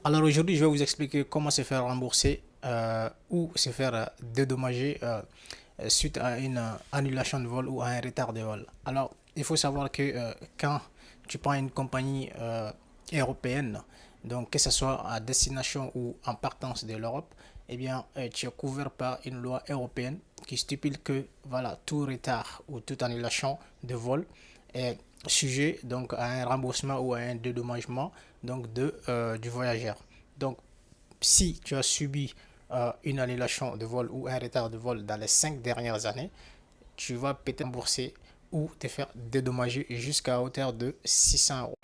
Alors aujourd'hui, je vais vous expliquer comment se faire rembourser ou se faire dédommager suite à une annulation de vol ou à un retard de vol. Alors, il faut savoir que quand tu prends une compagnie européenne, donc que ce soit à destination ou en partance de l'Europe, eh bien, tu es couvert par une loi européenne qui stipule que voilà, tout retard ou toute annulation de vol est sujet donc à un remboursement ou à un dédommagement donc du voyageur. Donc, si tu as subi une annulation de vol ou un retard de vol dans les 5 dernières années, tu vas peut-être rembourser ou te faire dédommager jusqu'à hauteur de 600 euros.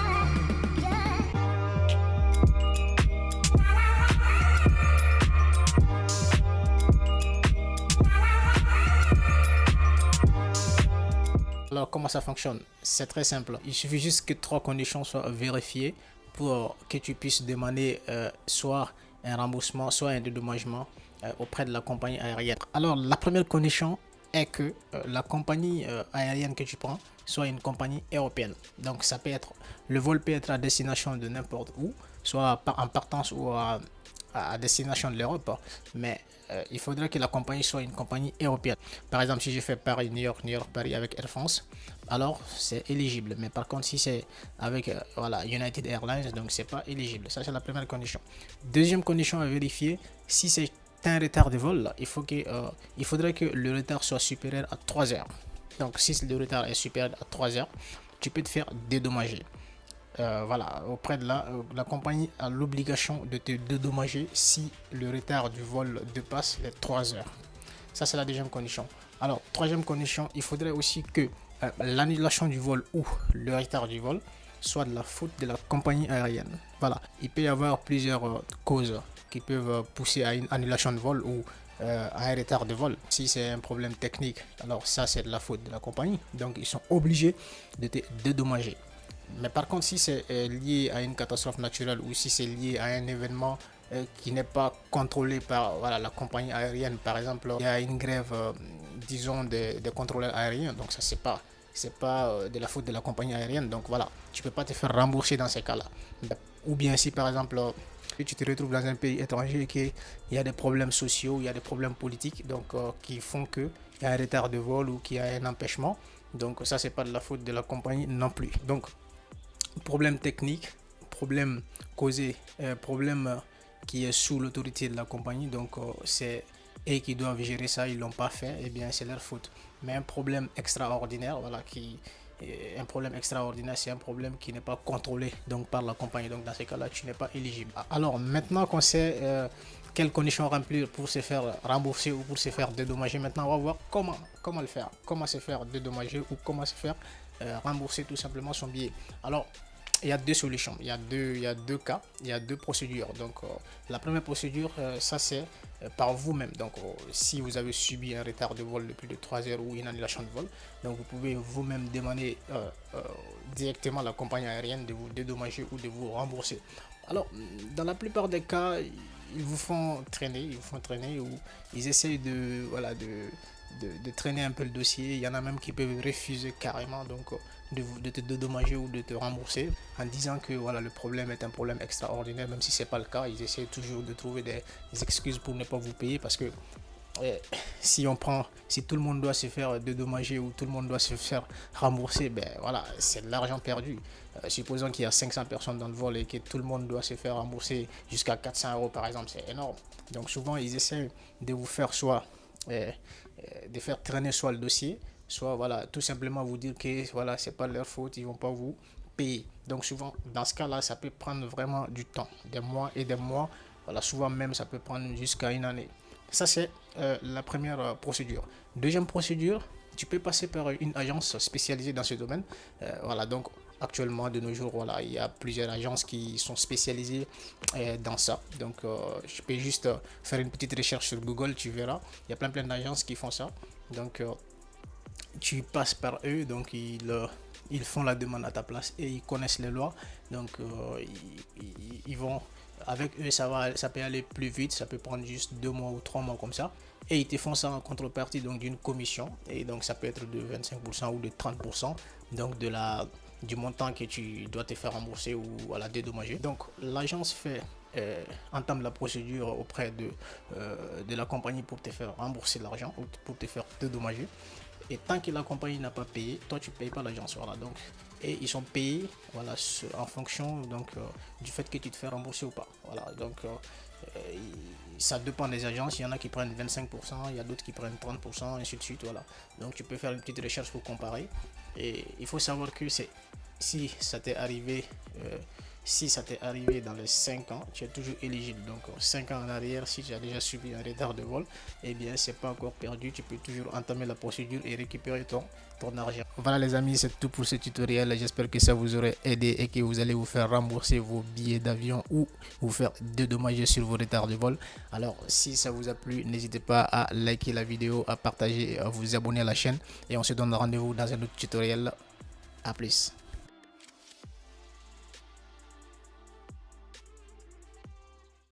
Alors, comment ça fonctionne? C'est très simple. Il suffit juste que trois conditions soient vérifiées pour que tu puisses demander soit un remboursement, soit un dédommagement auprès de la compagnie aérienne. Alors, la première condition est que la compagnie aérienne que tu prends soit une compagnie européenne. Donc, ça peut être, le vol peut être à destination de n'importe où, soit en partance ou à destination de l'Europe, mais il faudrait que la compagnie soit une compagnie européenne. Par exemple, si je fais Paris-New York, New York-Paris avec Air France, alors c'est éligible. Mais par contre, si c'est avec voilà, United Airlines, donc c'est pas éligible. Ça, c'est la première condition. Deuxième condition à vérifier, si c'est un retard de vol, il faudrait que le retard soit supérieur à 3 heures. Donc, si le retard est supérieur à 3 heures, tu peux te faire dédommager. Voilà, auprès de la compagnie a l'obligation de te dédommager si le retard du vol dépasse les 3 heures. Ça, c'est la deuxième condition. Alors, troisième condition, il faudrait aussi que l'annulation du vol ou le retard du vol soit de la faute de la compagnie aérienne. Voilà, il peut y avoir plusieurs causes qui peuvent pousser à une annulation de vol ou à un retard de vol. Si c'est un problème technique, alors ça, c'est de la faute de la compagnie. Donc, ils sont obligés de te dédommager. Mais par contre, si c'est lié à une catastrophe naturelle ou si c'est lié à un événement qui n'est pas contrôlé par voilà, la compagnie aérienne, par exemple, il y a une grève, disons, des contrôleurs aériens, donc ça, c'est pas de la faute de la compagnie aérienne, donc voilà, tu peux pas te faire rembourser dans ces cas-là. Ou bien si, par exemple, tu te retrouves dans un pays étranger et qu'il y a des problèmes sociaux, il y a des problèmes politiques, donc qui font qu'il y a un retard de vol ou qu'il y a un empêchement, donc ça, c'est pas de la faute de la compagnie non plus. Donc, problème technique, problème causé, problème qui est sous l'autorité de la compagnie, donc c'est eux qui doivent gérer ça, ils l'ont pas fait, et bien c'est leur faute. Mais un problème extraordinaire, voilà, un problème extraordinaire, c'est un problème qui n'est pas contrôlé donc par la compagnie. Donc dans ces cas-là, tu n'es pas éligible. Alors maintenant qu'on sait quelles conditions remplir pour se faire rembourser ou pour se faire dédommager, maintenant on va voir comment le faire, comment se faire dédommager ou comment se faire rembourser tout simplement son billet. Alors, il y a deux solutions, il y a deux cas, il y a deux procédures. Donc, la première procédure, ça c'est par vous-même. Donc, si vous avez subi un retard de vol de plus de 3 heures ou une annulation de vol, donc vous pouvez vous-même demander directement à la compagnie aérienne de vous dédommager ou de vous rembourser. Alors, dans la plupart des cas, ils vous font traîner ou ils essayent de traîner un peu le dossier. Il y en a même qui peuvent refuser carrément donc de te dédommager ou de te rembourser en disant que voilà, le problème est un problème extraordinaire. Même si c'est pas le cas, ils essaient toujours de trouver des excuses pour ne pas vous payer parce que euh, si tout le monde doit se faire dédommager ou tout le monde doit se faire rembourser, ben voilà, c'est de l'argent perdu. Supposons qu'il y a 500 personnes dans le vol et que tout le monde doit se faire rembourser jusqu'à 400 euros par exemple, c'est énorme. Donc souvent ils essaient de vous faire soit de faire traîner soit le dossier, soit voilà, tout simplement vous dire que voilà, c'est pas leur faute, ils vont pas vous payer. Donc souvent, dans ce cas-là, ça peut prendre vraiment du temps, des mois et des mois. Voilà, souvent même, ça peut prendre jusqu'à une année. Ça, c'est la première procédure. Deuxième procédure, tu peux passer par une agence spécialisée dans ce domaine. Voilà, donc actuellement, de nos jours, voilà, il y a plusieurs agences qui sont spécialisées dans ça. Donc, je peux juste faire une petite recherche sur Google, tu verras. Il y a plein d'agences qui font ça. Donc, tu passes par eux, donc ils font la demande à ta place et ils connaissent les lois. Donc, ils vont avec eux, ça peut aller plus vite, ça peut prendre juste 2 mois ou 3 mois comme ça. Et ils te font ça en contrepartie donc d'une commission. Et donc ça peut être de 25% ou de 30% donc du montant que tu dois te faire rembourser ou à la dédommager. Donc l'agence fait entame la procédure auprès de la compagnie pour te faire rembourser l'argent ou pour te faire dédommager. Et tant que la compagnie n'a pas payé, toi tu payes pas l'agence. Voilà, donc, et ils sont payés, voilà, en fonction donc du fait que tu te fais rembourser ou pas. Voilà, donc ça dépend des agences. Il y en a qui prennent 25%, il y a d'autres qui prennent 30%, ainsi de suite. Voilà, donc tu peux faire une petite recherche pour comparer. Et il faut savoir que si ça t'est arrivé si ça t'est arrivé dans les 5 ans, tu es toujours éligible. Donc 5 ans en arrière, si tu as déjà subi un retard de vol, eh bien c'est pas encore perdu. Tu peux toujours entamer la procédure et récupérer ton argent. Voilà les amis, c'est tout pour ce tutoriel. J'espère que ça vous aurait aidé et que vous allez vous faire rembourser vos billets d'avion ou vous faire dédommager sur vos retards de vol. Alors si ça vous a plu, n'hésitez pas à liker la vidéo, à partager et à vous abonner à la chaîne. Et on se donne rendez-vous dans un autre tutoriel. À plus.